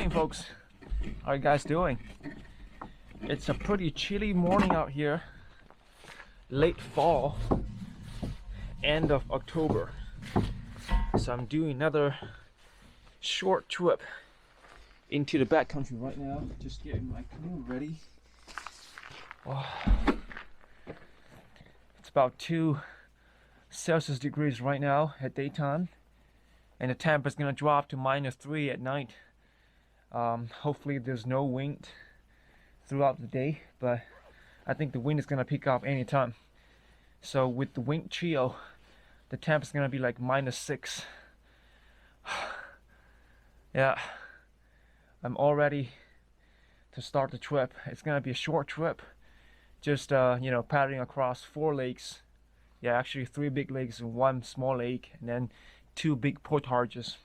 morning, folks. How are you guys doing? It's a pretty chilly morning out here. Late fall, end of October. So I'm doing another short trip into the backcountry right now. Just getting my canoe ready. Oh, it's about 2 Celsius degrees right now at daytime, and the temp is gonna drop to -3 at night. Hopefully there's no wind throughout the day, but I think the wind is gonna pick up anytime. So with the wind chill, the temp is gonna be like -6. Yeah, I'm all ready to start the trip. It's gonna be a short trip, just paddling across 4 lakes. Yeah, actually 3 big lakes and 1 small lake, and then 2 big portages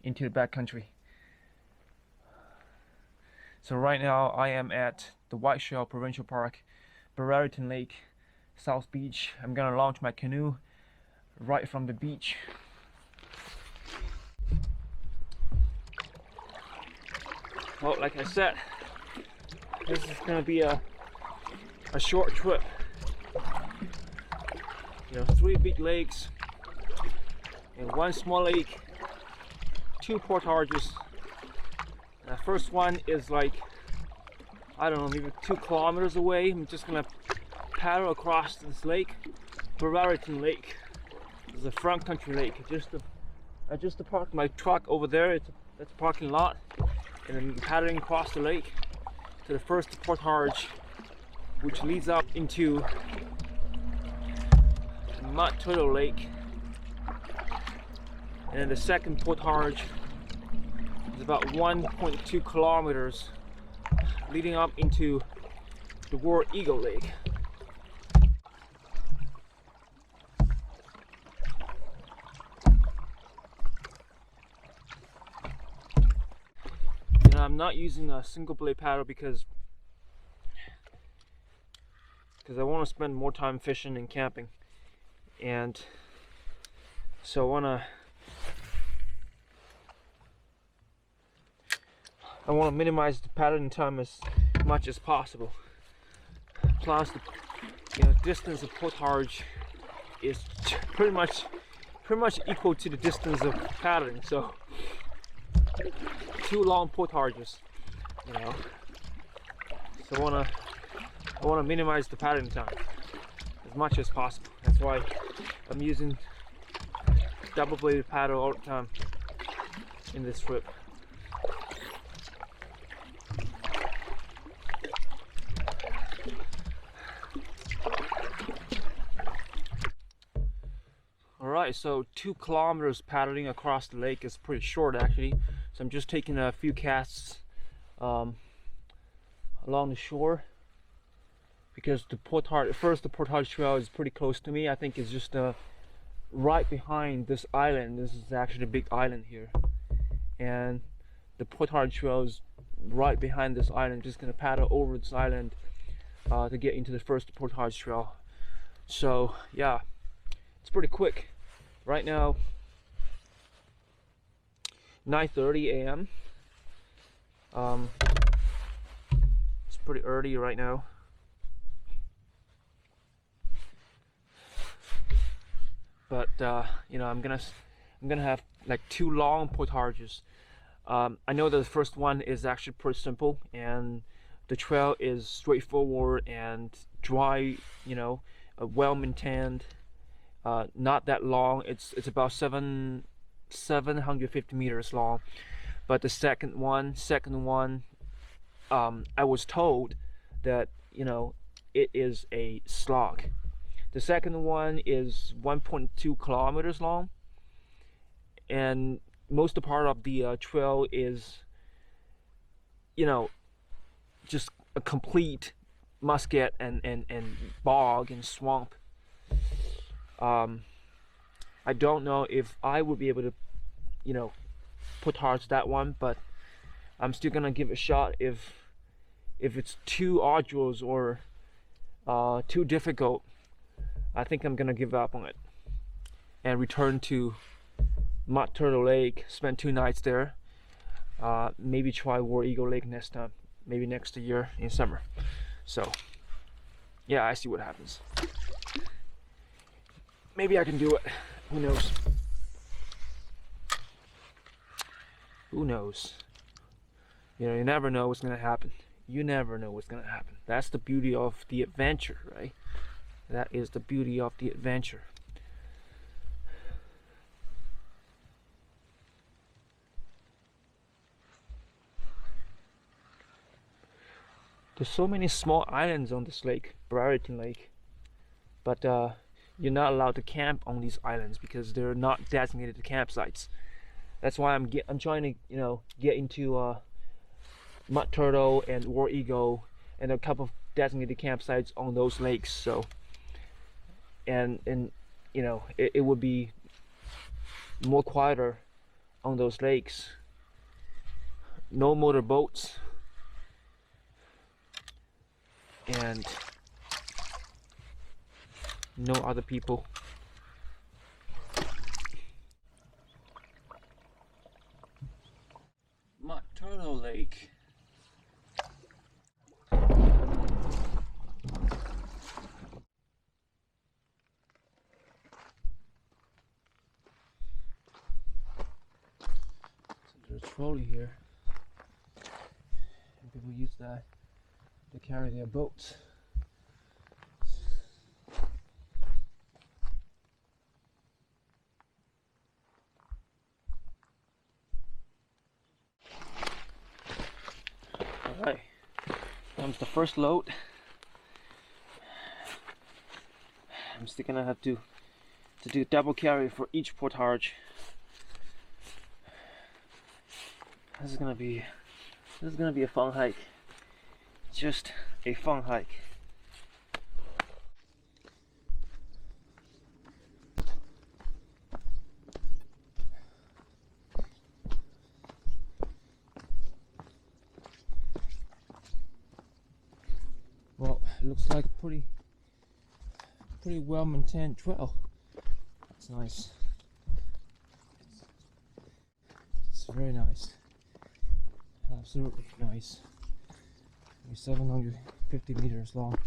into the backcountry. So right now I am at the Whiteshell Provincial Park, Brereton Lake, South Beach. I'm gonna launch my canoe right from the beach. Well, like I said, this is gonna be a short trip. 3 big lakes and 1 small lake, 2 portages. The first one is like, I don't know, maybe 2 kilometers away. I'm just gonna paddle across this lake, Brereton Lake. It's a front country lake. I just parked my truck over there. That's a parking lot, and I'm paddling across the lake to the first portage, which leads up into Mud Turtle Lake, and then the second portage is about 1.2 kilometers leading up into the War Eagle Lake. And I'm not using a single blade paddle because I want to spend more time fishing and camping, and so I want to minimize the paddling time as much as possible. Plus, the distance of portage is pretty much equal to the distance of paddling. So 2 long portages, So I want to minimize the paddling time as much as possible. That's why I'm using double-bladed paddle all the time in this trip. Alright, so 2 kilometers paddling across the lake is pretty short actually. So I'm just taking a few casts along the shore, because the Portage Trail is pretty close to me. I think it's just right behind this island. This is actually a big island here, and the Portage Trail is right behind this island. I'm just gonna paddle over this island to get into the first Portage Trail. So yeah, it's pretty quick. Right now, 9:30 a.m. It's pretty early right now. But I'm gonna have like 2 long portages. I know that the first one is actually pretty simple, and the trail is straightforward and dry. Well maintained. Not that long. It's about 750 meters long. But the second one, I was told that it is a slog. The second one is 1.2 kilometers long, and most of the part of the trail is just a complete Muskeg and bog and swamp. I don't know if I would be able to portage that one, but I'm still gonna give it a shot. If it's too arduous or too difficult, I think I'm gonna give up on it and return to Mud Turtle Lake, spend 2 nights there, maybe try War Eagle Lake next time, maybe next year in summer. So yeah, I see what happens. Maybe I can do it. Who knows? Who knows? You know, you never know what's gonna happen. You never know what's gonna happen. That's the beauty of the adventure, right? That is the beauty of the adventure. There's so many small islands on this lake, Brereton Lake, but you're not allowed to camp on these islands because they're not designated campsites. That's why I'm trying to, you know, get into Mud Turtle and War Eagle and a couple of designated campsites on those lakes. So, and you know, it would be more quieter on those lakes. No motor boats. And no other people. Mud Turtle Lake. So there's a trolley here. And people use that to carry their boats. Alright, comes the first load. I'm still gonna have to do double carry for each portage. This is gonna be a fun hike. Just a fun hike. Well, it looks like a pretty well maintained trail. It's nice. It's very nice. Absolutely nice. 750 meters long.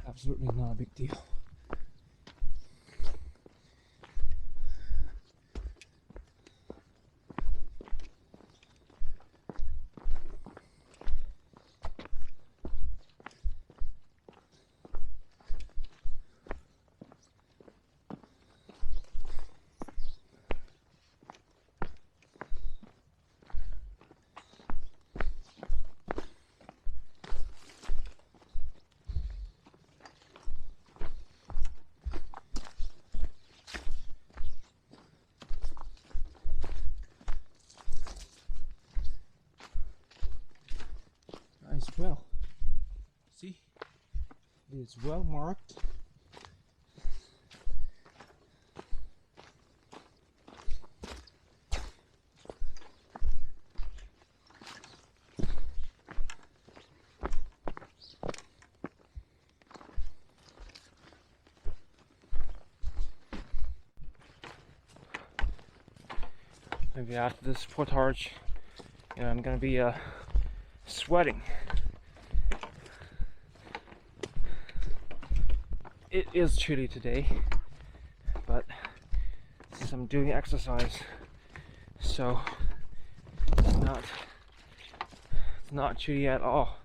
Absolutely not a big deal. Nice trail. See, it's well marked. Maybe after this portage, you know, I'm gonna be sweating. It is chilly today, but since I'm doing exercise, so it's not chilly at all.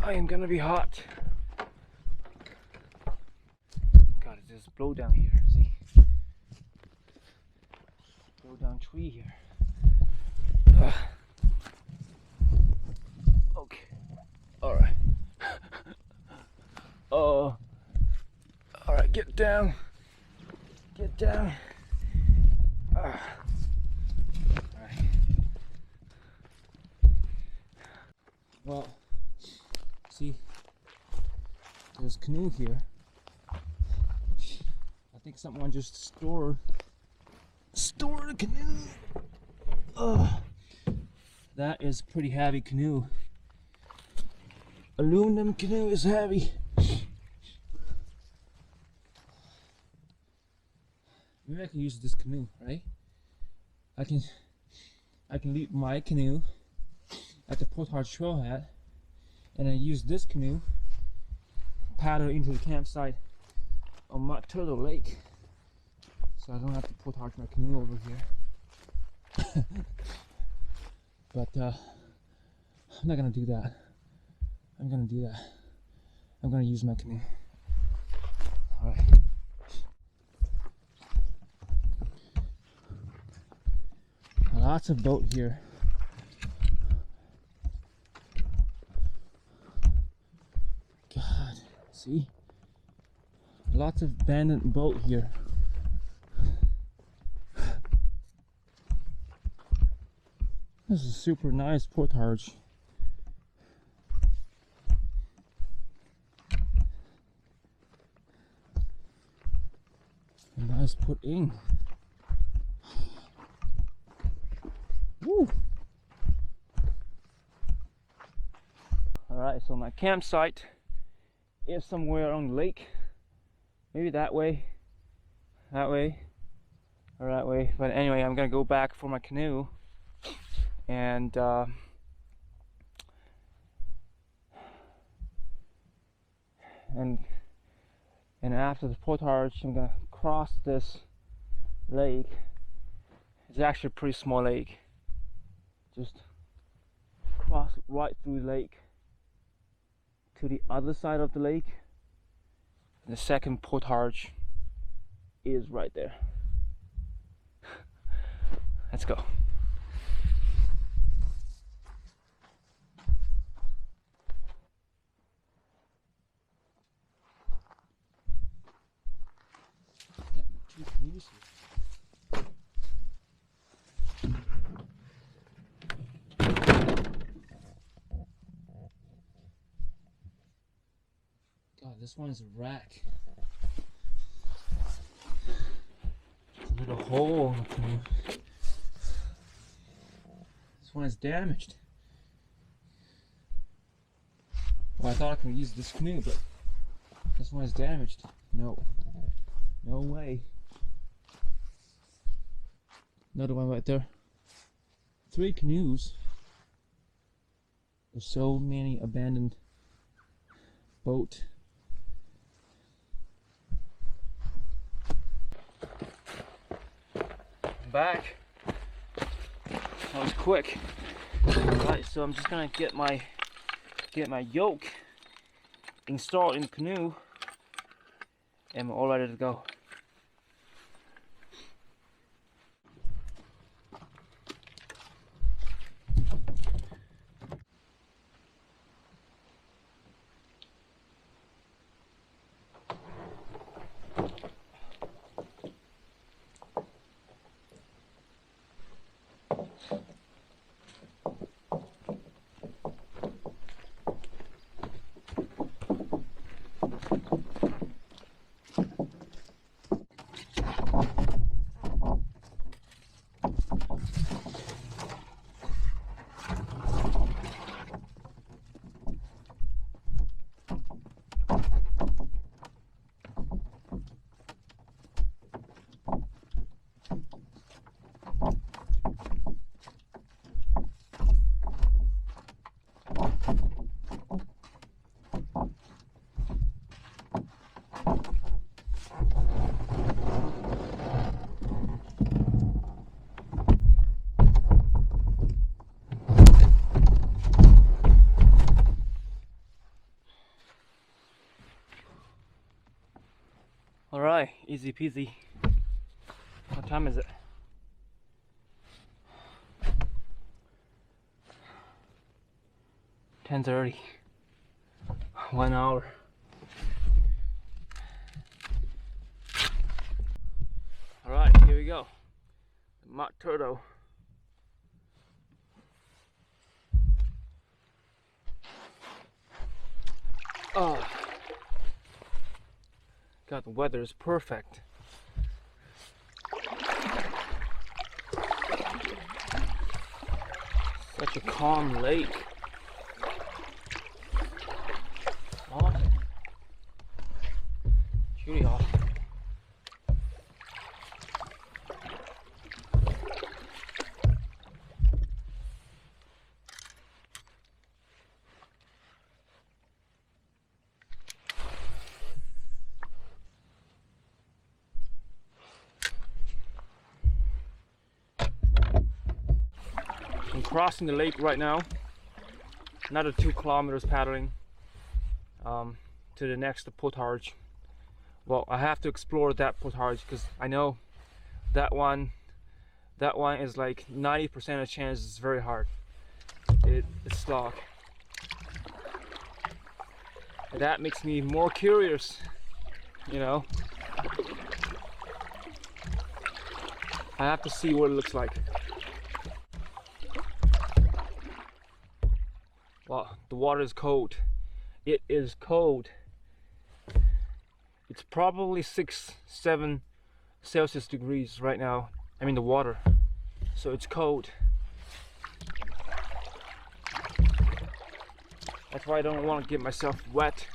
I am gonna be hot. God, it just blow down here. See, blow down tree here. Okay, all right. Oh, all right. Get down. Get down. All right. Well, see, there's a canoe here. I think someone just stored the canoe. That is a pretty heavy canoe. Aluminum canoe is heavy. maybe I can use this canoe, right? I can leave my canoe at the Portage trailhead, and then use this canoe, paddle into the campsite on Mud Turtle Lake, so I don't have to portage my canoe over here. But I'm not gonna do that. I'm gonna use my canoe. Alright. Lots of boat here. God, see? Lots of abandoned boat here. This is a super nice portage. Nice put in. Woo. Alright, so my campsite is somewhere on the lake. Maybe that way, or that way. But anyway, I'm gonna go back for my canoe, and after the portage, I'm gonna cross this lake. It's actually a pretty small lake. Just cross right through the lake to the other side of the lake. The second portage is right there. Let's go. God, this one is a wreck. There's a little hole in the canoe. This one is damaged. Well, I thought I could use this canoe, but this one is damaged. No. No way. Another one right there. 3 canoes. There's so many abandoned boats. Back. That was quick. Alright, so I'm just gonna get my yoke installed in the canoe, and we're all ready to go. Alright, easy peasy. What time is it? $10:30. 1 hour. Alright, here we go. The Mud Turtle. Oh. God, the weather is perfect. Such a calm lake. Awesome. It's really awesome. crossing the lake right now. Another 2 kilometers paddling to the next portage. Well, I have to explore that portage because I know that one is like 90% of chance it's very hard. It's slog. And that makes me more curious, you know. I have to see what it looks like. Well, the water is cold. It is cold. It's probably 6-7 Celsius degrees right now. I mean the water. So it's cold. That's why I don't want to get myself wet.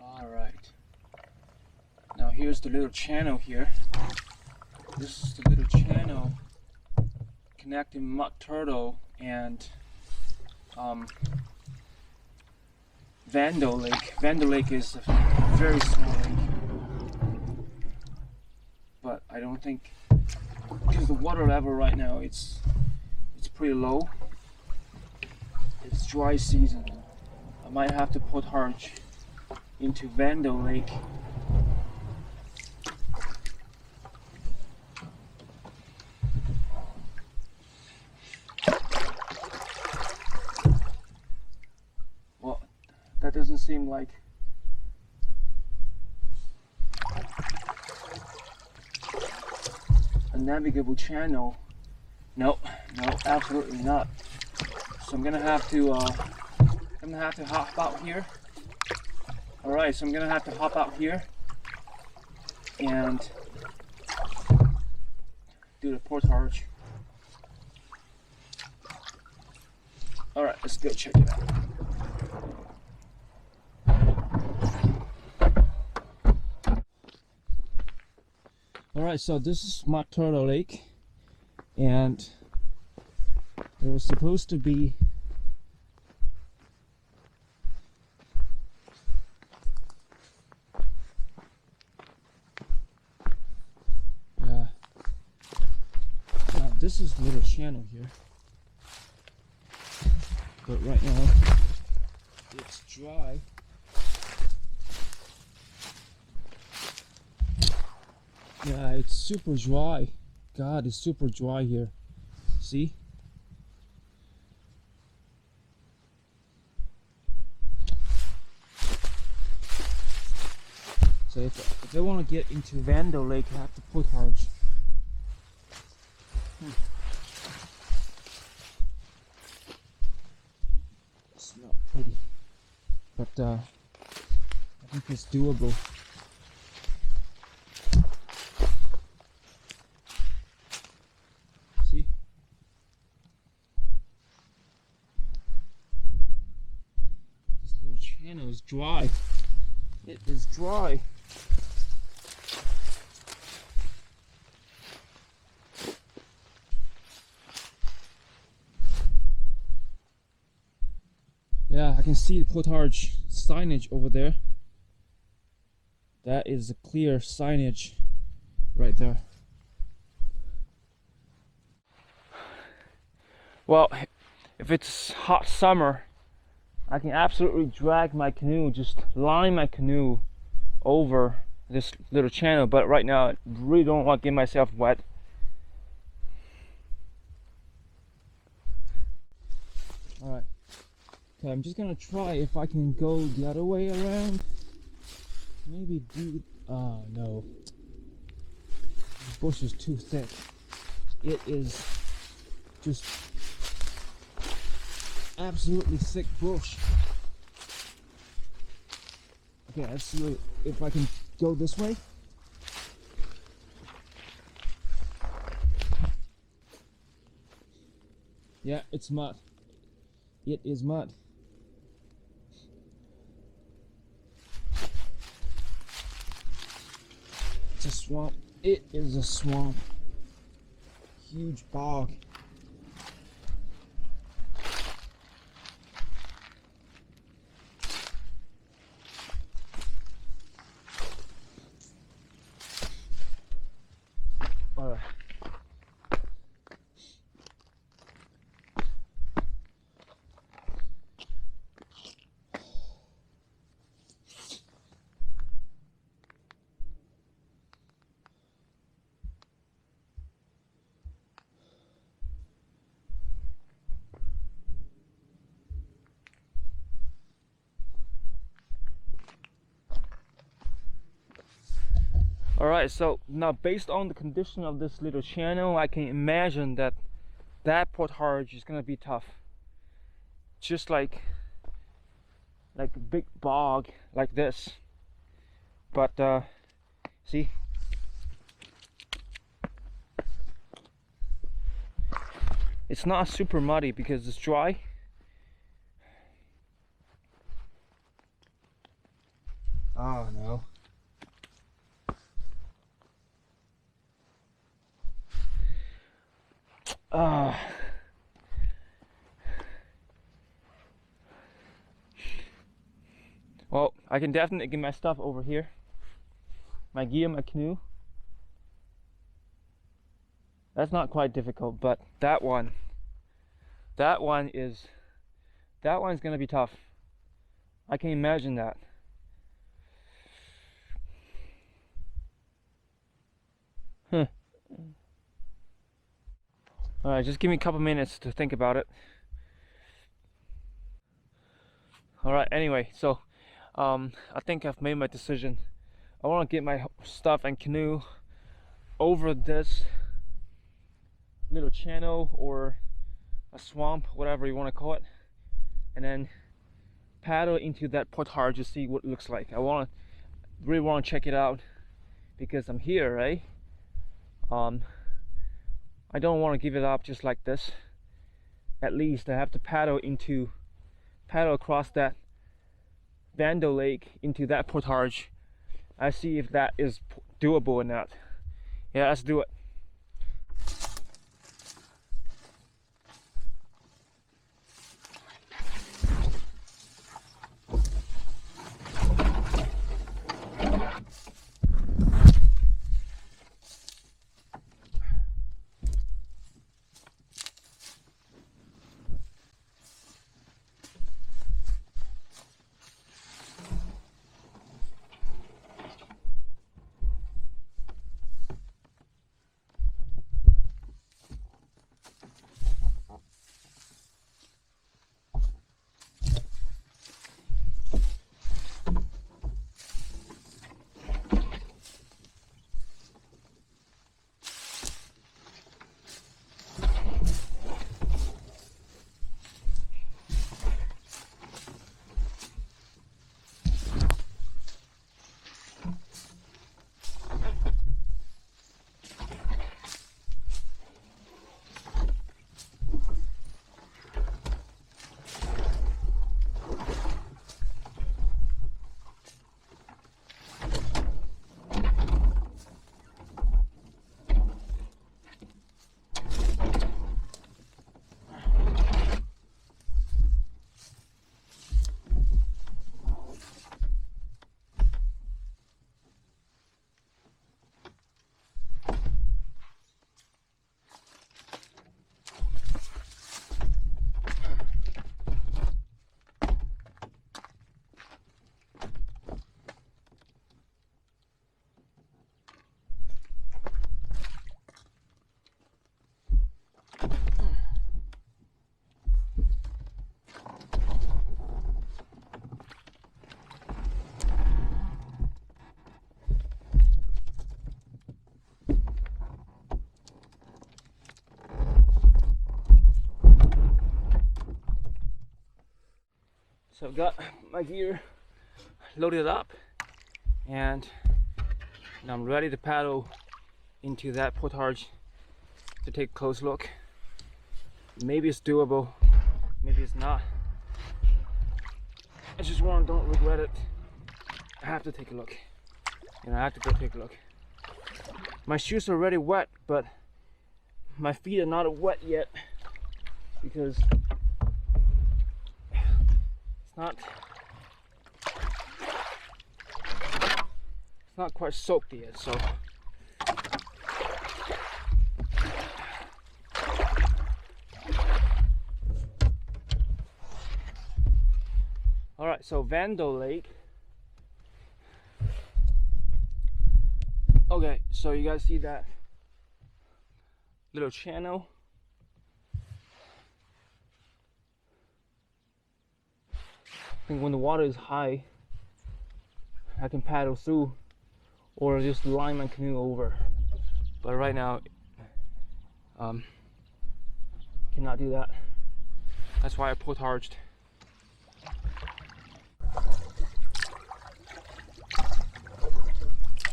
Alright. Now here's the little channel here. This is the little channel connecting Mud Turtle and Vandal Lake. Vandal Lake is a very small lake, but I don't think, because the water level right now it's pretty low. It's dry season. I might have to portage into Vandal Lake. Well, that doesn't seem like a navigable channel. No, absolutely not. So I'm gonna have to hop out here. All right, so I'm gonna have to hop out here and do the portage. All right, let's go check it out. All right, so this is Mud Turtle Lake, and there was supposed to be this is a little channel here, but right now it's dry. Yeah, it's super dry. God, it's super dry here. See? So if I want to get into Vandal Lake, I have to portage. It's not pretty, but I think it's doable. See? This little channel is dry. It is dry. Yeah, I can see the Portage signage over there. That is a clear signage right there. Well, if it's hot summer, I can absolutely drag my canoe, just line my canoe over this little channel, but right now I really don't want to get myself wet. Alright. Okay, I'm just gonna try if I can go the other way around. Maybe do. Oh no. The bush is too thick. It is just absolutely thick bush. Okay, let's see if I can go this way. Yeah, it's mud. It is mud. It's a swamp. It is a swamp. Huge bog. Alright. Alright, so now based on the condition of this little channel, I can imagine that that portage is gonna be tough. Just like a big bog like this. But see, it's not super muddy because it's dry. Oh no. Well, I can definitely get my stuff over here. My gear, my canoe. That's not quite difficult, but that one's gonna be tough. I can imagine that. Huh. Alright, just give me a couple minutes to think about it. Alright, anyway, so I think I've made my decision. I want to get my stuff and canoe over this little channel or a swamp, whatever you want to call it, and then paddle into that portage to see what it looks like. I really want to check it out because I'm here, right? I don't want to give it up just like this. At least I have to paddle across that Vandal Lake into that portage. I see if that is doable or not. Yeah, let's do it. So I've got my gear loaded up and I'm ready to paddle into that portage to take a close look. Maybe it's doable, maybe it's not. I just don't regret it. I have to take a look. I have to go take a look. My shoes are already wet, but my feet are not wet yet because it's not quite soaked yet, so all right. So Vandal Lake. Okay, so you guys see that little channel? I think when the water is high, I can paddle through or just line my canoe over. But right now, cannot do that. That's why I portaged.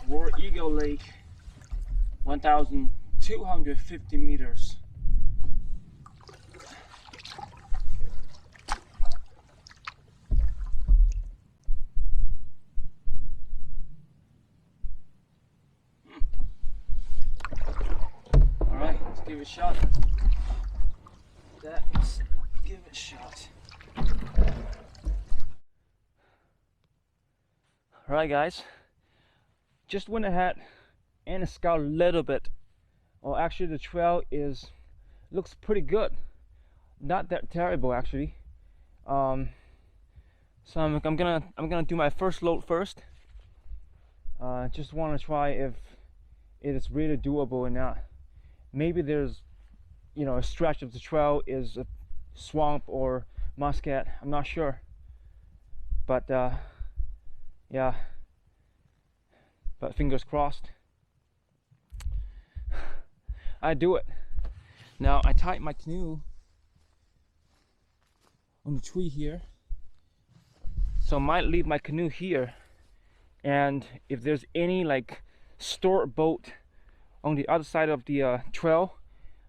War Eagle Lake, 1,250 meters. Alright, let's give it a shot. Let's give it a shot. Alright guys, just went ahead and scouted a little bit. Well, actually the trail looks pretty good, not that terrible actually. So I'm gonna do my first load first. Just want to try if it is really doable or not. Maybe there's, you know, a stretch of the trail is a swamp or Muskeg. I'm not sure, but yeah, but fingers crossed. I do it. Now I tied my canoe on the tree here, so I might leave my canoe here, and if there's any like stored boat on the other side of the trail,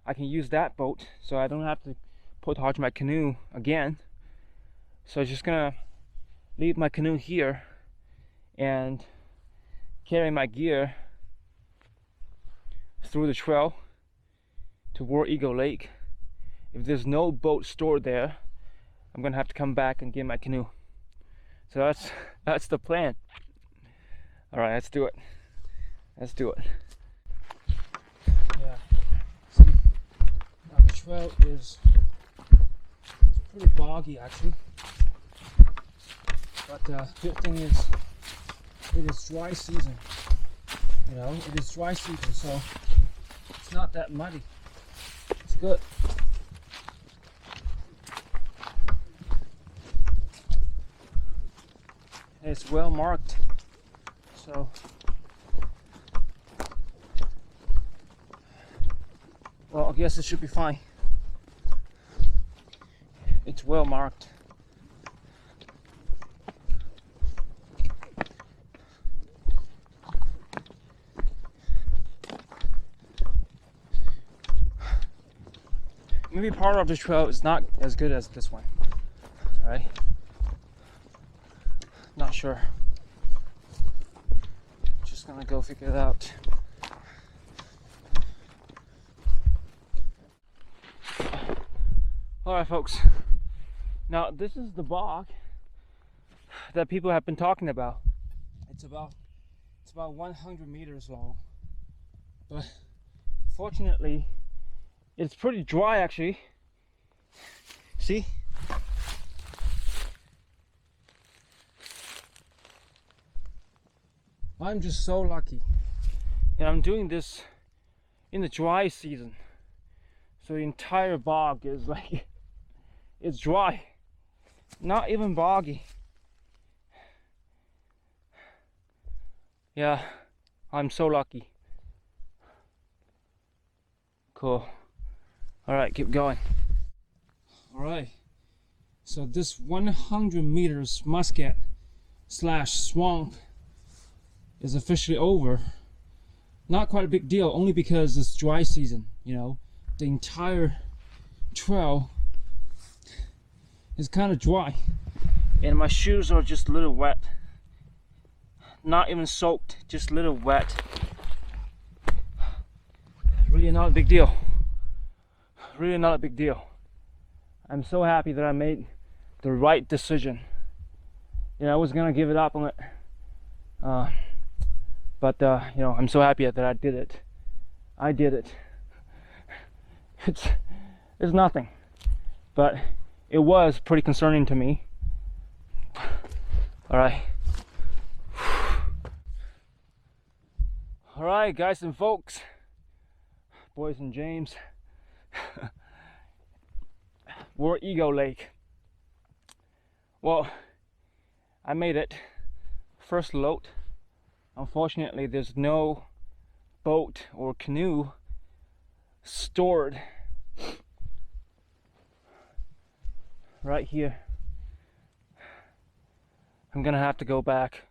I can use that boat, so I don't have to portage my canoe again. So I'm just gonna leave my canoe here and carry my gear through the trail to War Eagle Lake. If there's no boat stored there, I'm gonna have to come back and get my canoe. So that's the plan. All right, let's do it. Let's do it. Yeah. See, now the trail it's pretty boggy actually. But the good thing is, it is dry season. You know, it is dry season, so it's not that muddy. It's good. And it's well marked, so well, I guess it should be fine. It's well marked. Maybe part of the trail is not as good as this one. All right, not sure. Just gonna go figure it out. All right, folks. Now this is the bog that people have been talking about. It's about 100 meters long, but fortunately, it's pretty dry actually. See? I'm just so lucky. And I'm doing this in the dry season. So the entire bog is like, it's dry. Not even boggy. Yeah, I'm so lucky. Cool. All right, keep going. All right, so this 100 meters Muskeg / swamp is officially over. Not quite a big deal, only because it's dry season, you know. The entire trail is kind of dry, and my shoes are just a little wet. Not even soaked, just a little wet. Really not a big deal. Really not a big deal. I'm so happy that I made the right decision. You know, I was gonna give it up on it, but you know, I'm so happy that I did it. I did it. It's nothing, but it was pretty concerning to me. All right. All right, guys and folks, boys and James. War Eagle Lake. Well, I made it. First load. unfortunately there's no boat or canoe stored right here. I'm gonna have to go back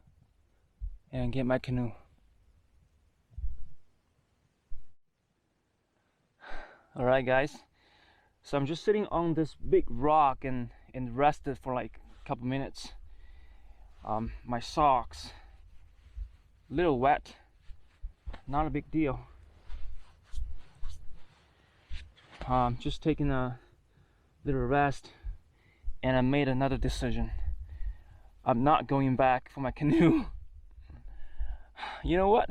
and get my canoe. Alright guys, so I'm just sitting on this big rock and rested for like a couple minutes. My socks a little wet, not a big deal. Just taking a little rest, and I made another decision. I'm not going back for my canoe. You know what?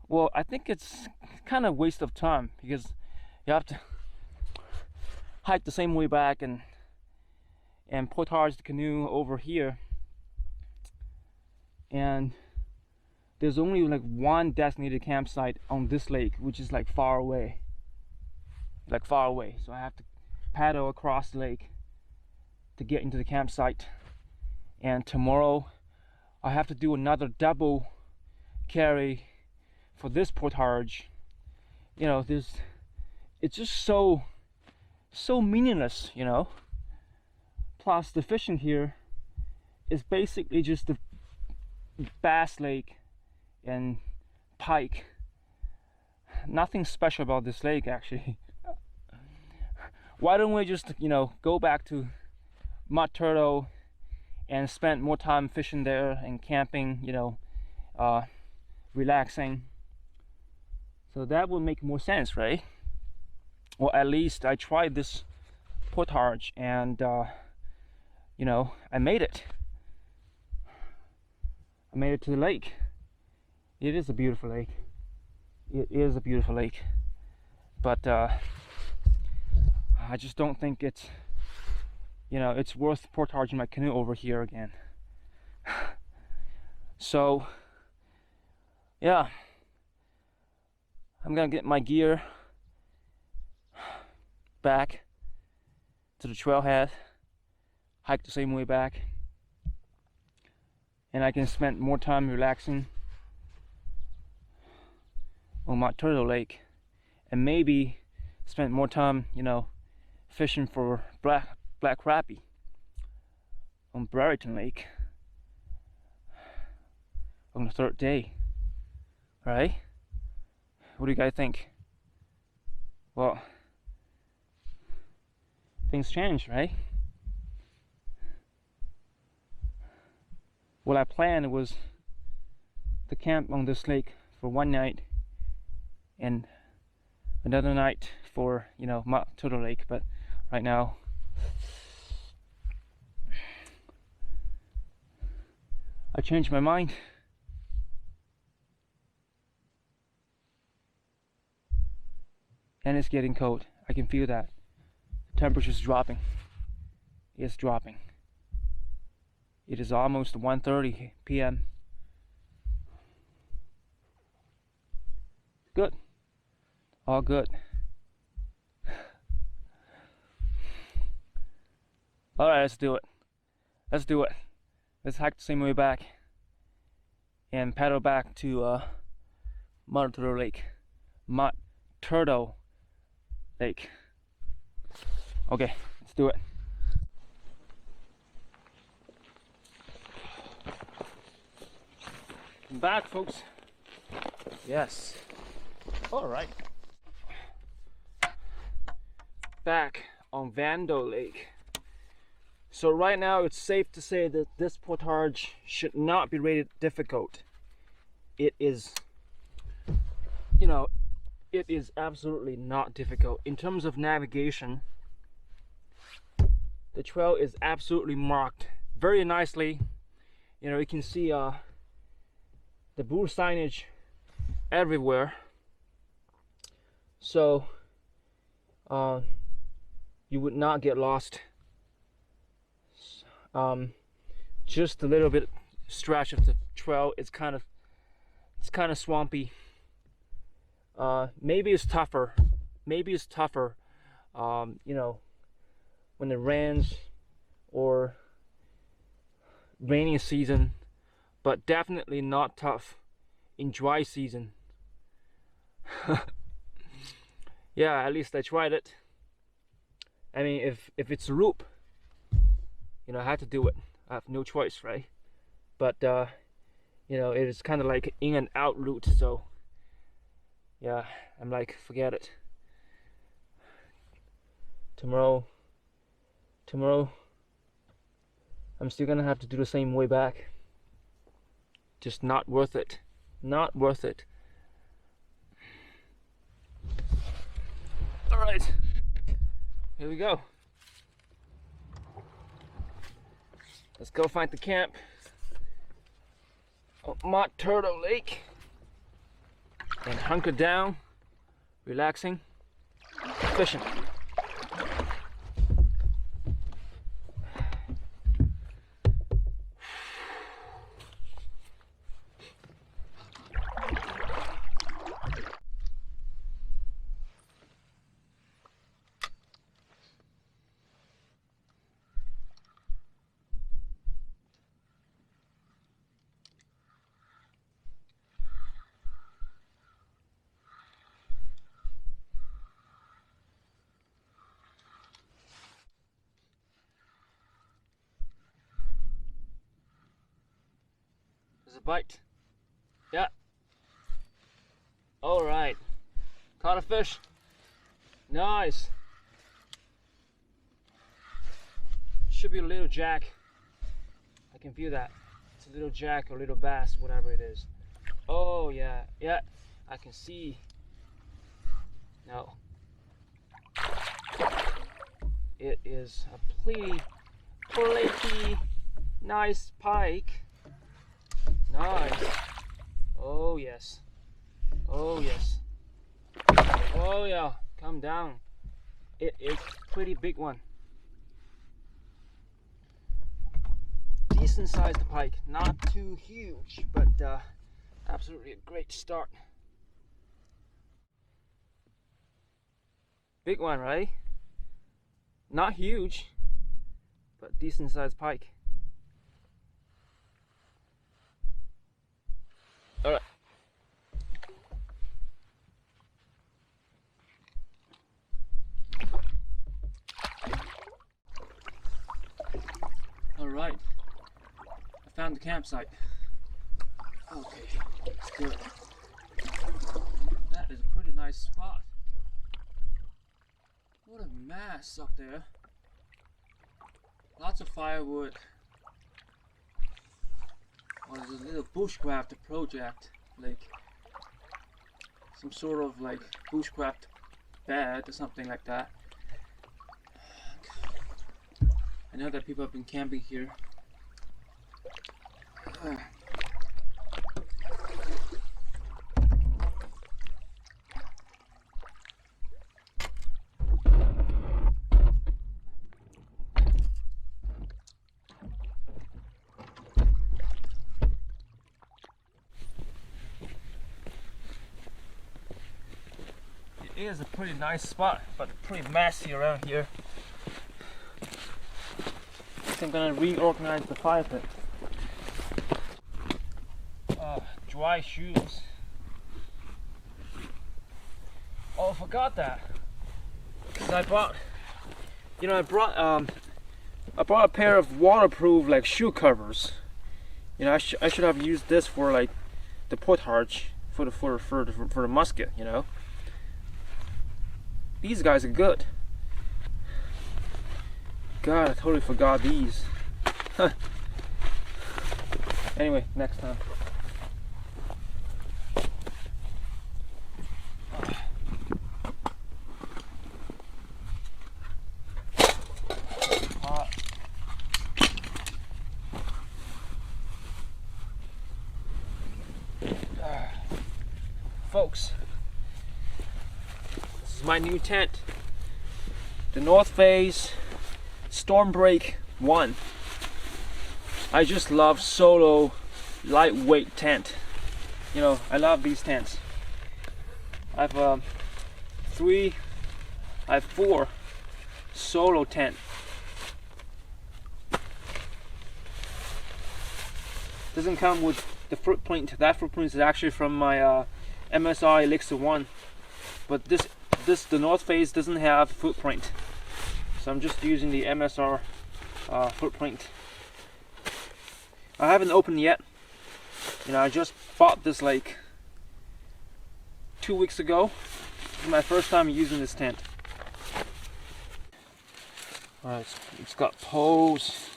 Well, I think it's kind of a waste of time, because you have to hike the same way back and portage the canoe over here, and there's only like one designated campsite on this lake, which is like far away, so I have to paddle across the lake to get into the campsite. And tomorrow I have to do another double carry for this portage. You know, it's just so meaningless, you know. Plus the fishing here is basically just the bass lake and pike. Nothing special about this lake, actually. Why don't we just, you know, go back to Mud Turtle and spend more time fishing there and camping, you know, relaxing? So that would make more sense, right? Well, at least I tried this portage, and you know, I made it. I made it to the lake. It is a beautiful lake. It is a beautiful lake, but I just don't think it's, you know, it's worth portaging my canoe over here again. So yeah, I'm gonna get my gear back to the trailhead, hike the same way back, and I can spend more time relaxing on my Turtle Lake, and maybe spend more time, you know, fishing for black crappie on Brereton Lake on the third day, right? What do you guys think? Well, things change, right? What I planned was to camp on this lake for one night and another night for, you know, Turtle Lake, but right now I changed my mind. And it's getting cold. I can feel that. The temperature's dropping. It's dropping. It is almost 1:30 p.m. Good. All good. Alright, let's do it. Let's do it. Let's hike the same way back and paddle back to Mud Turtle Lake. Mud Turtle Lake. Okay, let's do it. I'm back, folks. Yes. All right. Back on Vandal Lake. So right now it's safe to say that this portage should not be rated difficult. It is, you know, it is absolutely not difficult. In terms of navigation, the trail is absolutely marked very nicely. You know, you can see the blue signage everywhere, so you would not get lost. Just a little bit stretch of the trail, it's kind of swampy. Maybe it's tougher. You know, when it rains or rainy season, but definitely not tough in dry season. Yeah, at least I tried it. I mean, if it's a loop, you know, I had to do it. I have no choice, right? But you know, it is kind of like in and out route, so yeah, I'm like, forget it. Tomorrow I'm still gonna have to do the same way back. Just not worth it. Not worth it. All right, here we go. Let's go find the camp. Mott Turtle Lake. And hunker down, relaxing, fishing. There's a bite. Yeah. All right. Caught a fish. Nice. Should be a little jack. I can feel that. It's a little jack or little bass, whatever it is. Oh yeah, yeah. I can see. No. It is a pretty flaky, nice pike. Nice. Oh yes. Oh yes. Oh yeah. Come down. It is a pretty big one. Decent sized pike. Not too huge, but absolutely a great start. Big one, right? Not huge, but decent sized pike. All right. All right. I found the campsite. Okay, let's do it. That is a pretty nice spot. What a mess up there. Lots of firewood. Oh, there's a little bushcraft project, like some sort of like bushcraft bed or something like that. I know that people have been camping here. It is a pretty nice spot, but pretty messy around here. I think I'm gonna reorganize the fire pit. Dry shoes. Oh, I forgot that. Cause I brought a pair of waterproof like shoe covers. You know, I should have used this for like the Portage for the Muskeg. You know, these guys are good. God, I totally forgot these. Anyway, next time. Folks, this is my new tent, the North Face Stormbreak 1. I just love solo lightweight tent. You know, I love these tents. I have four solo tent. doesn't come with the footprint. That footprint is actually from my MSI Elixir 1, but the North Face doesn't have footprint, so I'm just using the MSR footprint. I haven't opened yet. You know, I just bought this like 2 weeks ago. This is my first time using this tent. Alright, it's got poles,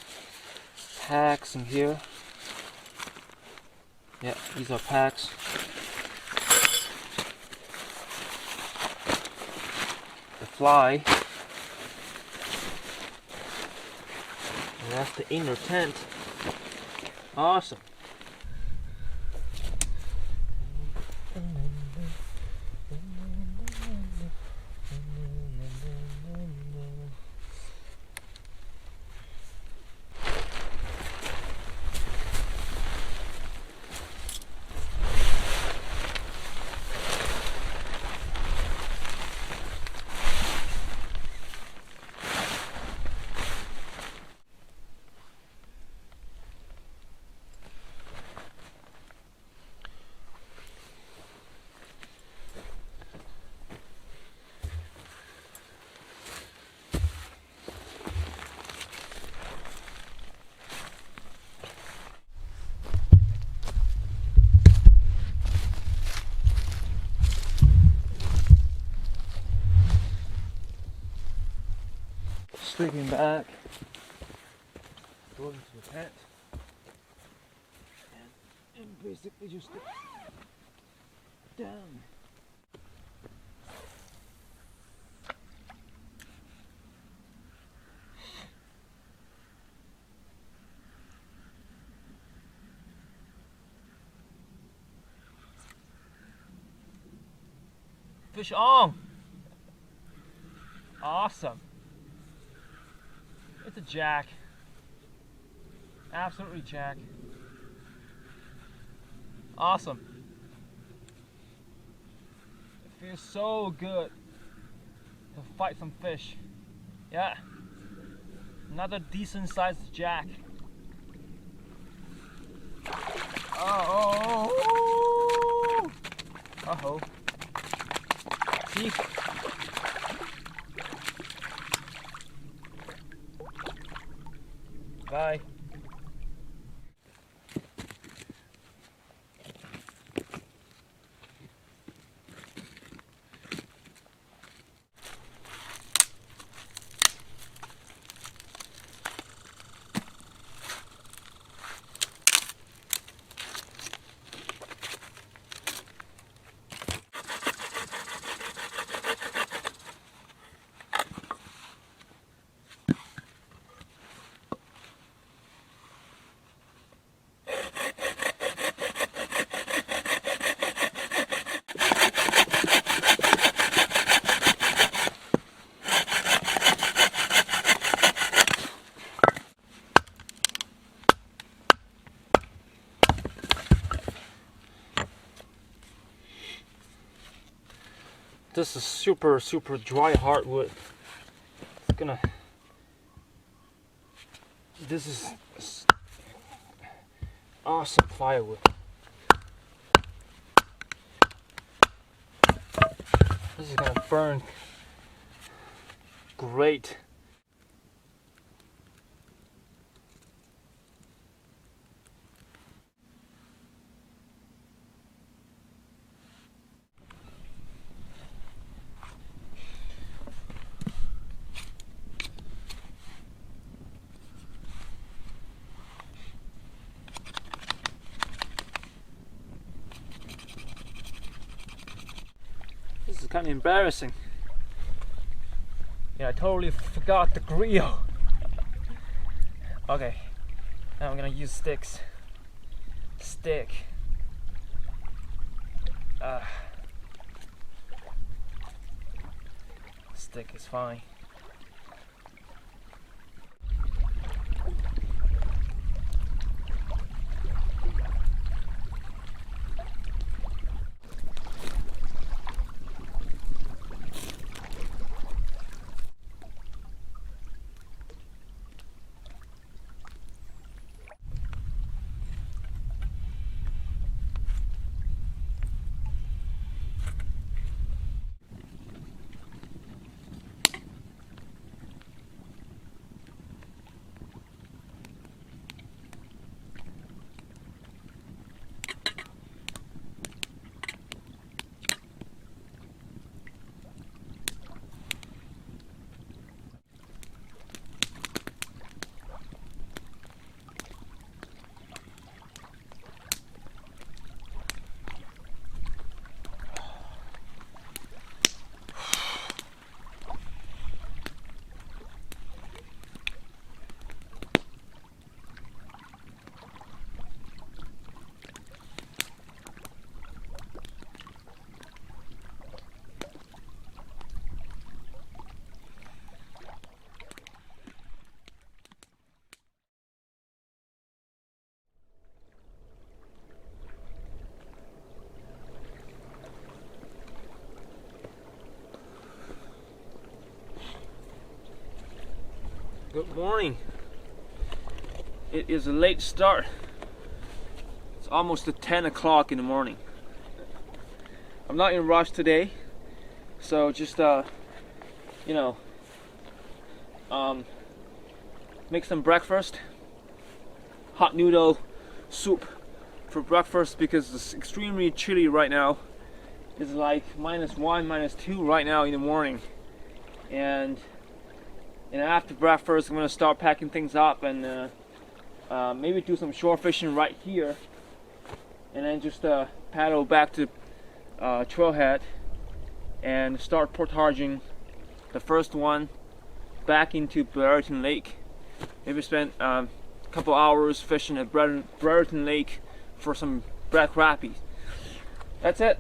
packs in here. Yeah, these are packs. The fly. And that's the inner tent. Awesome. Sleeping bag, going to the tent, and basically just down. Fish on! Awesome. It's a jack. Absolutely jack. Awesome. It feels so good to fight some fish. Yeah. Another decent sized jack. Oh. Uh-oh. See? Bye. This is super dry hardwood. It's gonna. This is awesome firewood. This is gonna burn great. This is kind of embarrassing. Yeah, I totally forgot the grill. Okay, now I'm gonna use sticks. Stick. Stick is fine. Morning. It is a late start. It's almost at 10 o'clock in the morning. I'm not in a rush today, so just you know, make some breakfast. Hot noodle soup for breakfast because it's extremely chilly right now. It's like -1, -2 right now in the morning, and after breakfast I'm gonna start packing things up and maybe do some shore fishing right here, and then just paddle back to Trailhead and start portaging the first one back into Brereton Lake. Maybe spend a couple hours fishing at Brereton Lake for some black crappies. That's it.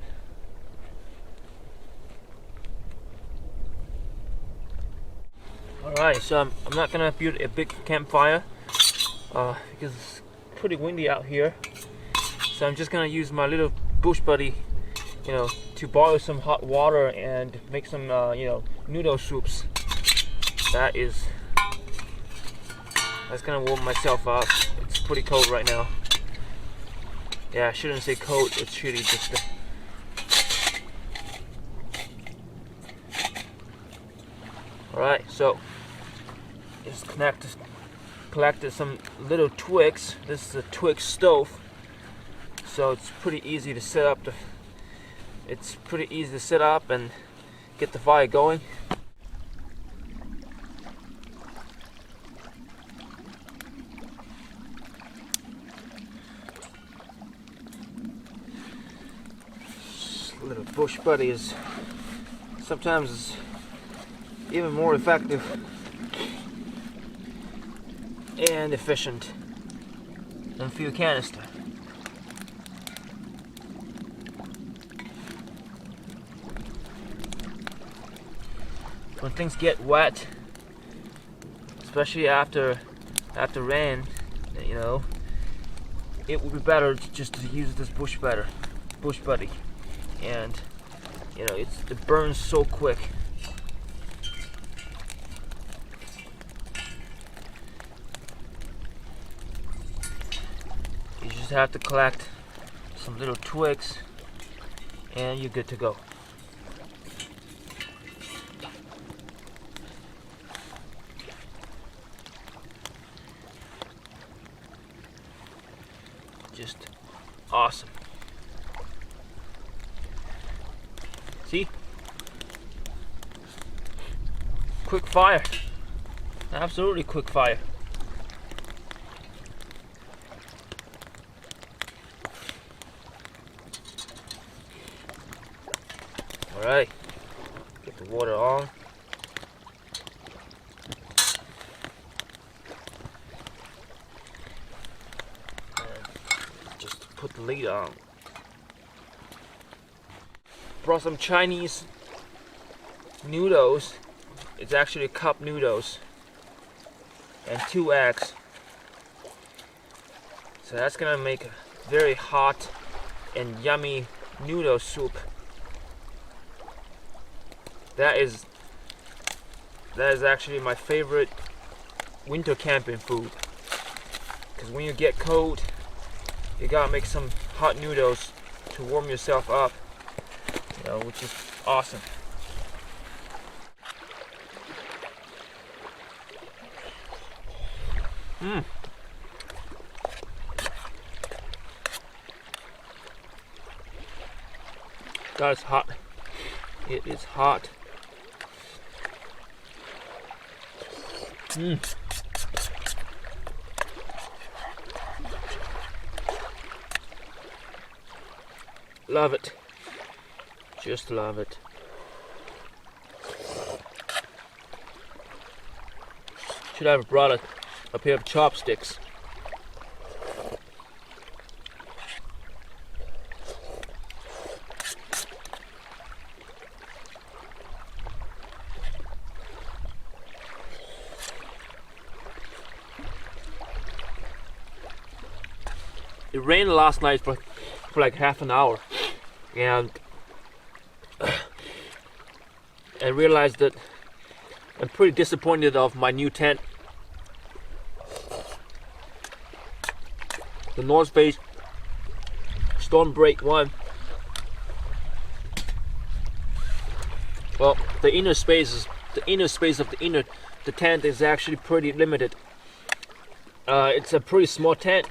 Alright, so I'm not gonna build a big campfire because it's pretty windy out here. So I'm just gonna use my little bush buddy, you know, to boil some hot water and make some, you know, noodle soups. That's gonna warm myself up. It's pretty cold right now. Yeah, I shouldn't say cold. It's chilly. Just all right. So just collected some little twigs. This is a twig stove, so it's pretty easy to set up. It's pretty easy to set up and get the fire going. Little bush buddy is sometimes even more effective and efficient than fuel canister. When things get wet, especially after rain, you know, it would be better just to use this bush buddy. And you know, it burns so quick. You just have to collect some little twigs and you're good to go. Just awesome. See? Quick fire. Absolutely quick fire. Alright. Get the water on. And just put the lid on. Brought some Chinese noodles. It's actually cup noodles and 2 eggs. So that's gonna make a very hot and yummy noodle soup. That is actually my favorite winter camping food. Because when you get cold, you gotta make some hot noodles to warm yourself up. You know, which is awesome. God, it's hot. It is hot. Love it. Just love it. Should have brought a pair of chopsticks. It rained last night for like half an hour, and I realized that I'm pretty disappointed of my new tent. the North Face Stormbreak one. Well, the inner space of the tent is actually pretty limited. It's a pretty small tent.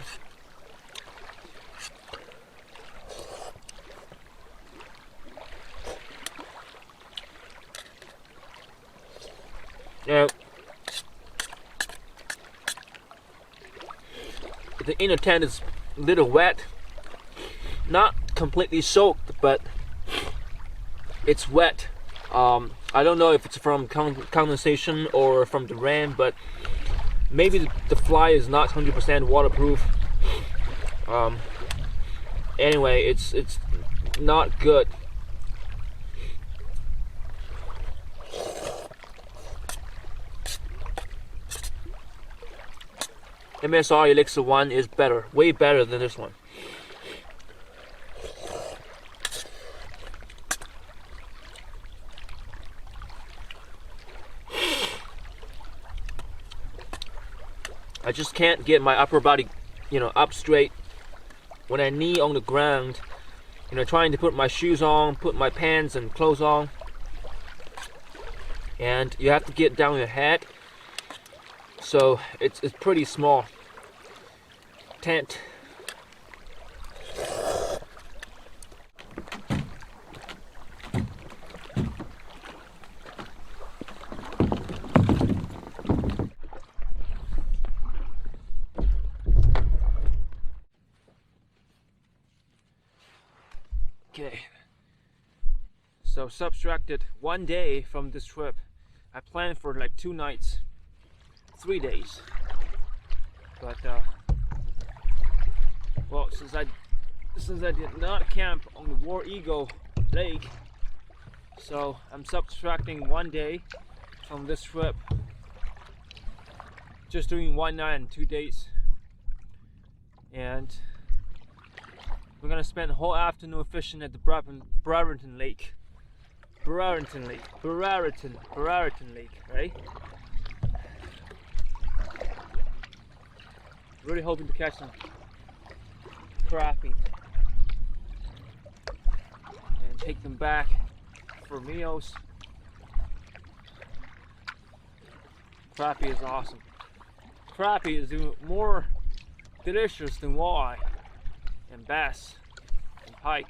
Now, the inner tent is a little wet, not completely soaked, but it's wet. I don't know if it's from condensation or from the rain, but maybe the fly is not 100% waterproof. Anyway, it's not good. MSR Elixir 1 is better, way better than this one. I just can't get my upper body, up straight when I knee on the ground, trying to put my shoes on, put my pants and clothes on. And you have to get down your head. So it's pretty small tent. Okay, so subtracted 1 day from this trip. I planned for like 2 nights, 3 days, but well, since I did not camp on the War Eagle Lake, so I'm subtracting 1 day from this trip, just doing 1 night and 2 days, and we're gonna spend the whole afternoon fishing at the Brereton Lake. Brereton Lake, right? Really hoping to catch some crappie and take them back for meals. Crappie is awesome. Crappie is more delicious than walleye and bass and pike.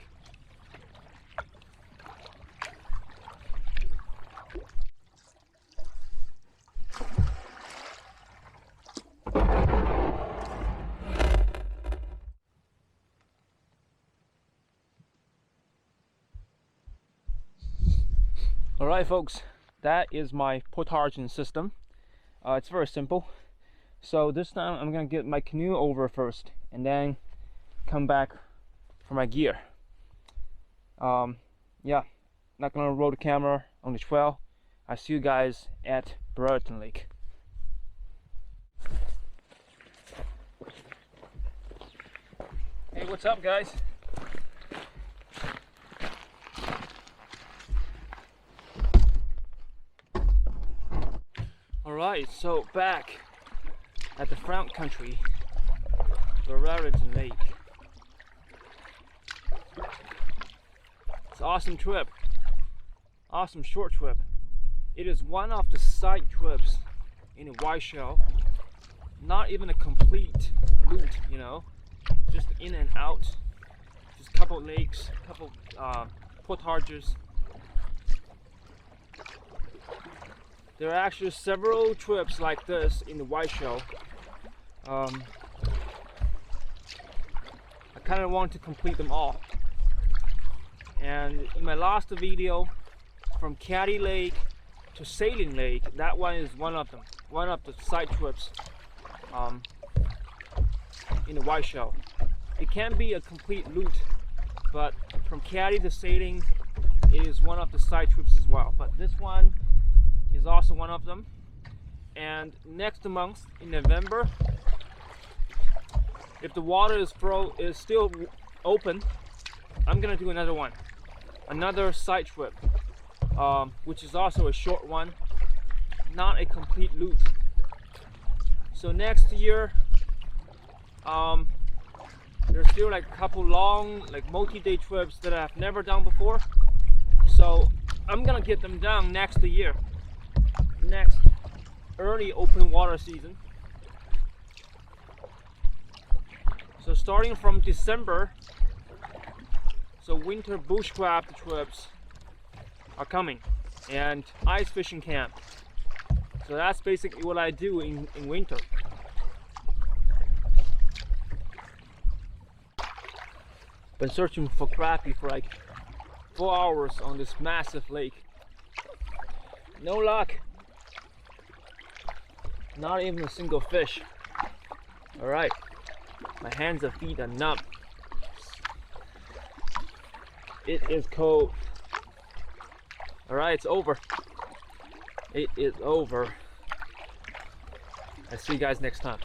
Alright folks, that is my Portage system. It's very simple. So this time I'm gonna get my canoe over first and then come back for my gear. Yeah, not gonna roll the camera on the trail. I see you guys at Brereton Lake. Hey, what's up guys? Alright, so back at the front country, Brereton Lake. It's an awesome trip, awesome short trip. It is one of the side trips in a Whiteshell, not even a complete route, just in and out, just a couple lakes, couple portages. There are actually several trips like this in the Whiteshell. I kind of want to complete them all. And in my last video, from Caddy Lake to Sailing Lake, that one is one of them, one of the side trips in the Whiteshell. It can be a complete route, but from Caddy to Sailing is one of the side trips as well. But this one is also one of them. And next month in November, if the water is still open, I'm gonna do another one, another side trip, which is also a short one, not a complete route. So next year, there's still like a couple long, like multi-day trips that I've never done before. So I'm gonna get them done next year, next early open water season. So starting from December, so winter bushcraft trips are coming, and ice fishing camp. So that's basically what I do in winter. Been searching for crappie for like 4 hours on this massive lake. No luck. Not even a single fish. Alright. My hands and feet are numb. It is cold. Alright, it's over. It is over. I'll see you guys next time.